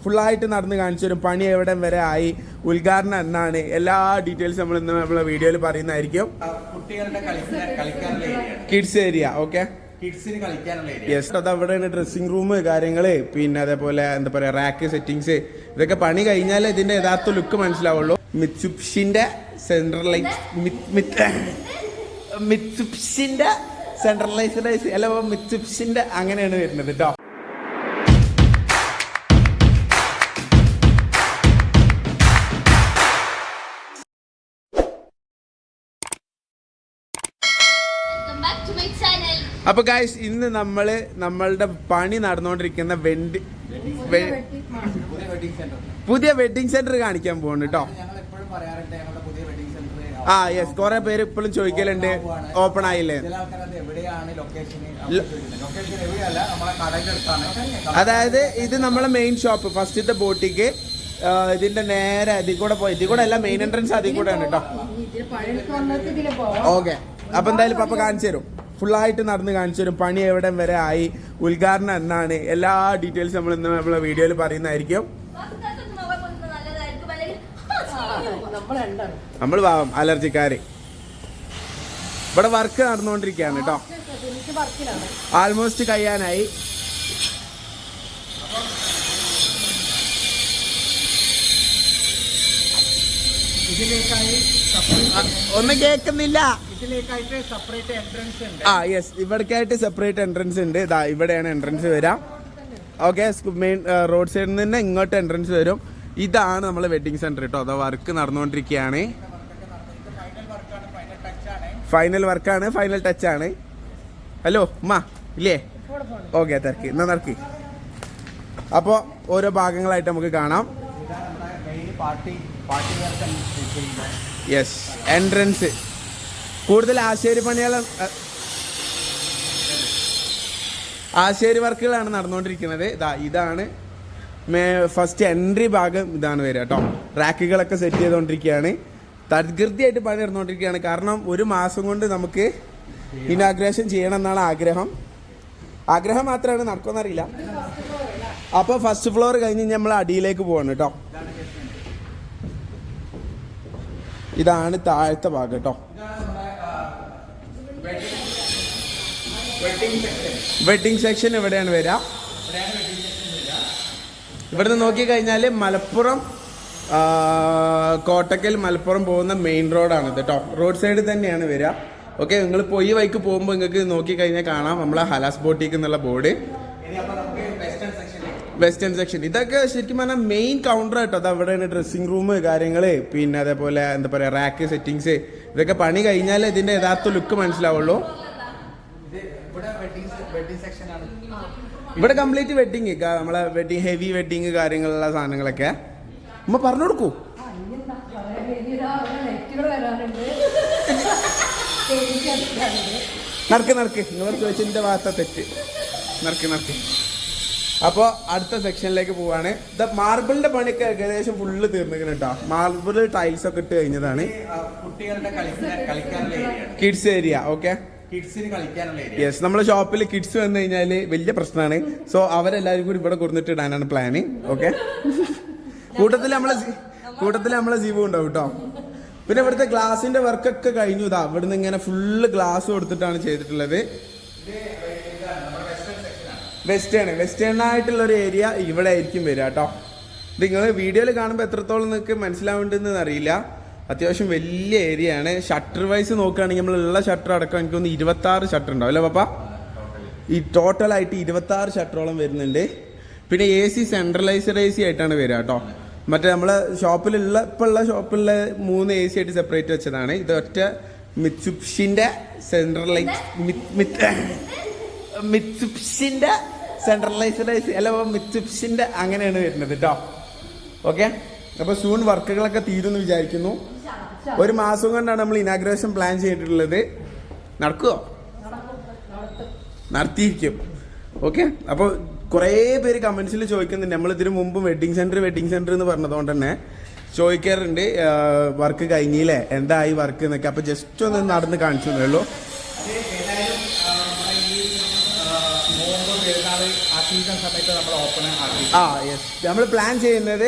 ഫുള്ളായിട്ട് നടന്ന് കാണിച്ചു തരും. പണി എവിടെ വരെ ആയി, ഉദ്ഘാടനം എന്നാണ്, എല്ലാ ഡീറ്റെയിൽസ് നമ്മൾ ഇന്ന് നമ്മളെ വീഡിയോയിൽ പറയുന്നതായിരിക്കും. Kids area. ഓക്കെ, യെസ്, അത് അവിടെയാണ് ഡ്രസ്സിംഗ് റൂം കാര്യങ്ങള്, പിന്നെ അതേപോലെ എന്താ പറയാ റാക്ക് സെറ്റിങ്സ്, ഇതൊക്കെ പണി കഴിഞ്ഞാൽ ഇതിന്റെ യഥാർത്ഥ ലുക്ക് മനസ്സിലാവുള്ളൂ. മിത്സുബിഷിന്റെ സെൻട്രലൈസ്ഡ് അല്ല, മിത്സുബിഷിന്റെ അങ്ങനെയാണ് വരുന്നത് കേട്ടോ. അപ്പൊ ഗൈസ്, ഇന്ന് നമ്മളുടെ പണി നടന്നുകൊണ്ടിരിക്കുന്ന പുതിയ വെഡിങ് സെന്റർ കാണിക്കാൻ പോകുന്നു കേട്ടോ. ആ യെസ്, കുറെ പേര് ഇപ്പോഴും ചോദിക്കലുണ്ട് ഓപ്പൺ ആയില്ലേ. അതായത് ഇത് നമ്മളെ മെയിൻ ഷോപ്പ്, ഫസ്റ്റത്തെ ബോട്ടിക്ക് ഇതിന്റെ നേരെ അതിൽ കൂടെ പോയി, ഇതിൽ കൂടെ അല്ല, മെയിൻ എൻട്രൻസ് അതിൽ കൂടെ ആണ് കേട്ടോ. ഓക്കെ, അപ്പൊ എന്തായാലും പപ്പ കാണിച്ചു തരും, ഫുള്ളായിട്ട് നടന്ന് കാണിച്ചു തരും. പണി എവിടെ വരെ ആയി, ഉദ്ഘാടനം എന്നാണ്, എല്ലാ ഡീറ്റെയിൽസ് നമ്മൾ ഇന്ന് നമ്മളെ വീഡിയോയിൽ പറയുന്നതായിരിക്കും. നമ്മൾ പാവം അലർജിക്കാര്. ഇവിടെ വർക്ക് നടന്നുകൊണ്ടിരിക്കുകയാണ് കേട്ടോ, ആൾമോസ്റ്റ് കഴിയാനായി. ഒന്നും കേൾക്കുന്നില്ല. ആ യെസ്, ഇവിടേക്കായിട്ട് സെപ്പറേറ്റ് എൻട്രൻസ് ഉണ്ട്. ഇതാ ഇവിടെയാണ് എൻട്രൻസ് വരാം. ഓക്കെ, മെയിൻ റോഡ് സൈഡിൽ നിന്ന് ഇങ്ങോട്ട് എൻട്രൻസ് വരും. ഇതാണ് നമ്മളെ വെഡിങ് സെന്റർ കേട്ടോ. അതോ വർക്ക് നടന്നുകൊണ്ടിരിക്കുകയാണ്. ഫൈനൽ വർക്കാണ്, ഫൈനൽ ടച്ച് ആണ്. ഹലോ ഉമ്മ ഇല്ലേ? ഓക്കെ, തിരക്ക് എന്നാ തിരക്ക്. അപ്പോൾ ഓരോ ഭാഗങ്ങളായിട്ട് നമുക്ക് കാണാം. യെസ്, എൻട്രൻസ് കൂടുതൽ ആശാരി വർക്കുകളാണ് നടന്നുകൊണ്ടിരിക്കുന്നത്. ഇതാണ് ഫസ്റ്റ് എൻട്രി ഭാഗം, ഇതാണ് വരിക കേട്ടോ. റാക്കുകളൊക്കെ സെറ്റ് ചെയ്തുകൊണ്ടിരിക്കുകയാണ്, തകൃതിയായിട്ട് പണി നടന്നുകൊണ്ടിരിക്കുകയാണ്. കാരണം ഒരു മാസം കൊണ്ട് നമുക്ക് ഇനാഗ്രേഷൻ ചെയ്യണം എന്നാണ് ആഗ്രഹം മാത്രമാണ്, നടക്കുമെന്നറിയില്ല. അപ്പോൾ ഫസ്റ്റ് ഫ്ലോർ കഴിഞ്ഞ് നമ്മൾ അടിയിലേക്ക് പോവാണ് കേട്ടോ. ഇതാണ് താഴത്തെ ഭാഗം കേട്ടോ. വെഡിങ് സെക്ഷൻ ഇവിടെയാണ് വരിക. ഇവിടുന്ന് നോക്കിക്കഴിഞ്ഞാൽ മലപ്പുറം കോട്ടക്കൽ മലപ്പുറം പോകുന്ന മെയിൻ റോഡാണ് കേട്ടോ. റോഡ് സൈഡ് തന്നെയാണ് വരിക. ഓക്കെ, നിങ്ങളിപ്പോൾ ഈ വഴിക്ക് പോകുമ്പോൾ നിങ്ങൾക്ക് നോക്കിക്കഴിഞ്ഞാൽ കാണാം നമ്മളെ ഹലാസ് ബോട്ടിക്ക് എന്നുള്ള ബോർഡ്. വെസ്റ്റേൺ സെക്ഷൻ ഇതൊക്കെ ശരിക്കും പറഞ്ഞാൽ മെയിൻ കൗണ്ടർ കേട്ടോ. അത് അവിടെയാണ് ഡ്രസ്സിംഗ് റൂം കാര്യങ്ങൾ, പിന്നെ അതേപോലെ എന്താ പറയുക റാക്ക് സെറ്റിങ്സ്, ഇതൊക്കെ പണി കഴിഞ്ഞാൽ ഇതിന്റെ യഥാർത്ഥ ലുക്ക് മനസ്സിലാവുള്ളൂ. ഇവിടെ കംപ്ലീറ്റ് വെഡിങ്, നമ്മളെ വെഡിങ് ഹെവി വെഡിങ് കാര്യങ്ങളുള്ള സാധനങ്ങളൊക്കെ ഉമ്മ പറഞ്ഞു കൊടുക്കൂ. നടക്ക് നിങ്ങൾ ചോദിച്ചതിന്റെ ഭാഗത്തെ തെറ്റ്. നടക്ക്. അപ്പോൾ അടുത്ത സെക്ഷനിലേക്ക് പോവാണ്. മാർബിളിന്റെ പണിയൊക്കെ ഏകദേശം ഫുള്ള് തീർന്നിരിക്കുന്നു കേട്ടോ. മാർബിൾ ടൈൽസ് ഒക്കെ ഇട്ട് കഴിഞ്ഞതാണ്. Kids area. ഓക്കെ, യെസ്, നമ്മളെ ഷോപ്പിൽ കിഡ്സ് വന്നു കഴിഞ്ഞാൽ വലിയ പ്രശ്നമാണ്. സോ അവരെല്ലാവരും കൂടി ഇവിടെ കൊടുത്തിട്ട് ഇടാനാണ് പ്ലാന്. ഓക്കെ, കൂട്ടത്തിൽ നമ്മളെ ജീവം ഉണ്ടാവും കേട്ടോ. പിന്നെ ഇവിടുത്തെ ഗ്ലാസിന്റെ വർക്കൊക്കെ കഴിഞ്ഞു. ഇതാ ഇവിടുന്ന് ഇങ്ങനെ ഫുള്ള് ഗ്ലാസ് കൊടുത്തിട്ടാണ് ചെയ്തിട്ടുള്ളത്. വെസ്റ്റേൺ ആയിട്ടുള്ള ഒരു ഏരിയ ഇവിടെ ആയിരിക്കും വരിക കേട്ടോ. ഇത് നിങ്ങൾ വീഡിയോയിൽ കാണുമ്പോൾ എത്രത്തോളം നിങ്ങൾക്ക് മനസ്സിലാവേണ്ടതെന്ന് അറിയില്ല. അത്യാവശ്യം വലിയ ഏരിയ ആണ്. ഷട്ടർ വൈസ് നോക്കുകയാണെങ്കിൽ നമ്മളുള്ള ഷട്ടർ അടക്കം എനിക്കൊന്ന് 26 ഷട്ടർ ഉണ്ടാവും അല്ലേ പാപ്പ? ഈ ടോട്ടലായിട്ട് 26 ഷട്ടറോളം വരുന്നുണ്ട്. പിന്നെ AC സെൻട്രലൈസ്ഡ് AC ആയിട്ടാണ് വരിക കേട്ടോ. മറ്റേ നമ്മളെ ഷോപ്പിലുള്ള ഇപ്പോഴുള്ള 3 AC ആയിട്ട് സെപ്പറേറ്റ് വെച്ചതാണ്. ഇത് ഒറ്റ മിത്സുബിഷിന്റെ സെൻട്രലൈസ്ഡ് AC അല്ല, മിത്സുബിഷിന്റെ അങ്ങനെയാണ് വരുന്നത് കേട്ടോ. ഓക്കെ, അപ്പോൾ സൂൺ വർക്കുകളൊക്കെ തീരുമെന്ന് വിചാരിക്കുന്നു. 1 മാസം കൊണ്ടാണ് നമ്മൾ ഇനാഗ്രേഷൻ പ്ലാൻ ചെയ്തിട്ടുള്ളത്. നടക്കുമോ? നടത്തിയിരിക്കും. ഓക്കെ, അപ്പോൾ കുറേ പേര് കമന്റ്സിൽ ചോദിക്കുന്നുണ്ട്. നമ്മൾ ഇതിന് മുമ്പ് വെഡിങ് സെന്റർ എന്ന് പറഞ്ഞതുകൊണ്ട് തന്നെ ചോദിക്കാറുണ്ട് വർക്ക് കഴിഞ്ഞില്ലേ, എന്തായി വർക്ക് എന്നൊക്കെ. അപ്പോൾ ജസ്റ്റ് ഒന്ന് നടന്ന് കാണിച്ചു തന്നേ ഉള്ളൂ. സീസൺ സമയത്ത് നമ്മൾ ഓപ്പൺ ആക്കി. യെസ്, നമ്മൾ പ്ലാൻ ചെയ്യുന്നത്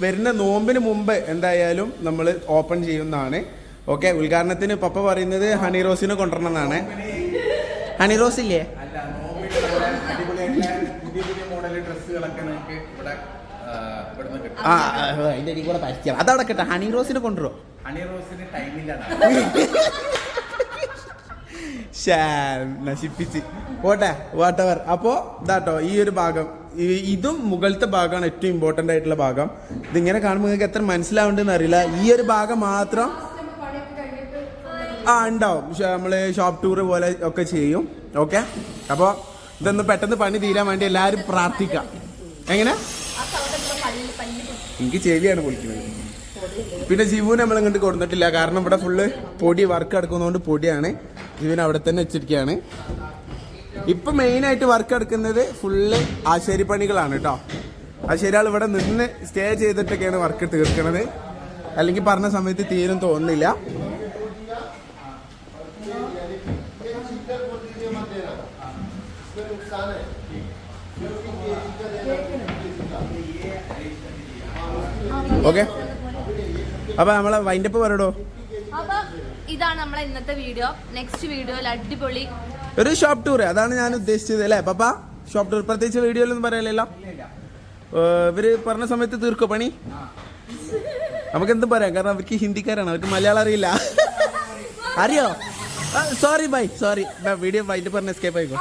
വരുന്ന നോമ്പിന് മുമ്പ് എന്തായാലും നമ്മൾ ഓപ്പൺ ചെയ്യുന്നതാണ്. ഓക്കെ, ഉദ്ഘാടനത്തിന് പപ്പ പറയുന്നത് ഹണി റോസിനെ കൊണ്ടുവരണം എന്നാണ്. ഹണി റോസ് ഇല്ലേ? അല്ല, നോമ്പിന് നമ്മുടെ അടിപൊളിയായിട്ടുള്ള പുതിയ മോഡൽ ഡ്രസ്സുകളൊക്കെ നമുക്ക് ഇവിടെ ഇവിടുന്ന് കിട്ടും. അതിന്റെ അടി കൂടെ പറ്റിയാൽ അതവിടെ കേട്ടോ. ഹണി റോസിനെ കൊണ്ടുവരുമോ? ഹണി റോസിന് ടൈമില്ലാണ്. നശിപ്പിച്ച് പോട്ടെ, വാട്ടവർ. അപ്പോൾ ഇതാട്ടോ ഈ ഒരു ഭാഗം, ഇതും മുകളിലത്തെ ഭാഗമാണ് ഏറ്റവും ഇമ്പോർട്ടൻ്റ് ആയിട്ടുള്ള ഭാഗം. ഇതിങ്ങനെ കാണുമ്പോൾ നിങ്ങൾക്ക് എത്ര മനസ്സിലാവുണ്ടെന്ന് അറിയില്ല. ഈ ഒരു ഭാഗം മാത്രം ഉണ്ടാവും. നമ്മൾ ഷോപ്പ് ടൂർ പോലെ ഒക്കെ ചെയ്യും. ഓക്കെ, അപ്പോൾ ഇതൊന്ന് പെട്ടെന്ന് പണി തീരാൻ വേണ്ടി എല്ലാവരും പ്രാർത്ഥിക്കാം. എങ്ങനെ? എനിക്ക് ചെവിയാണ് പൊളിക്കുന്നത്. പിന്നെ ജിവുവിനെ നമ്മൾ ഇങ്ങോട്ട് കൊടുത്തിട്ടില്ല, കാരണം ഇവിടെ ഫുള്ള് പൊടി വർക്ക് എടുക്കുന്നതുകൊണ്ട് പൊടിയാണ്. ജിവുവിനെ അവിടെ തന്നെ വെച്ചിരിക്കുകയാണ്. ഇപ്പം മെയിനായിട്ട് വർക്ക് എടുക്കുന്നത് ഫുള്ള് ആശാരിപ്പണികളാണ് കേട്ടോ. ആശാരികൾ ഇവിടെ നിന്ന് സ്റ്റേ ചെയ്തിട്ടൊക്കെയാണ് വർക്ക് തീർക്കുന്നത്, അല്ലെങ്കിൽ പറഞ്ഞ സമയത്ത് തീരും തോന്നുന്നില്ല. ഓക്കെ, അപ്പൊ നമ്മളെ വൈൻഡപ്പ് പറയടോ. അപ്പൊ ഇതാണ് നമ്മളെ ഇന്നത്തെ വീഡിയോ. നെക്സ്റ്റ് വീഡിയോയിൽ അടിപൊളി ഒരു ഷോപ്പ് ടൂർ, അതാണ് ഞാൻ ഉദ്ദേശിച്ചത് അല്ലേ പപ്പ? ഷോപ്പ് ടൂർ പ്രത്യേകിച്ച് വീഡിയോയിലൊന്നും പറയലല്ലോ. ഇവര് പറഞ്ഞ സമയത്ത് തീർക്കോ പണി? നമുക്ക് എന്തും പറയാം, കാരണം അവർക്ക് ഹിന്ദിക്കാരാണ്, അവർക്ക് മലയാളം അറിയില്ല. അറിയോ? Sorry bye, sorry, video wind up പറഞ്ഞ എസ്കേപ്പ് ആയിക്കോ.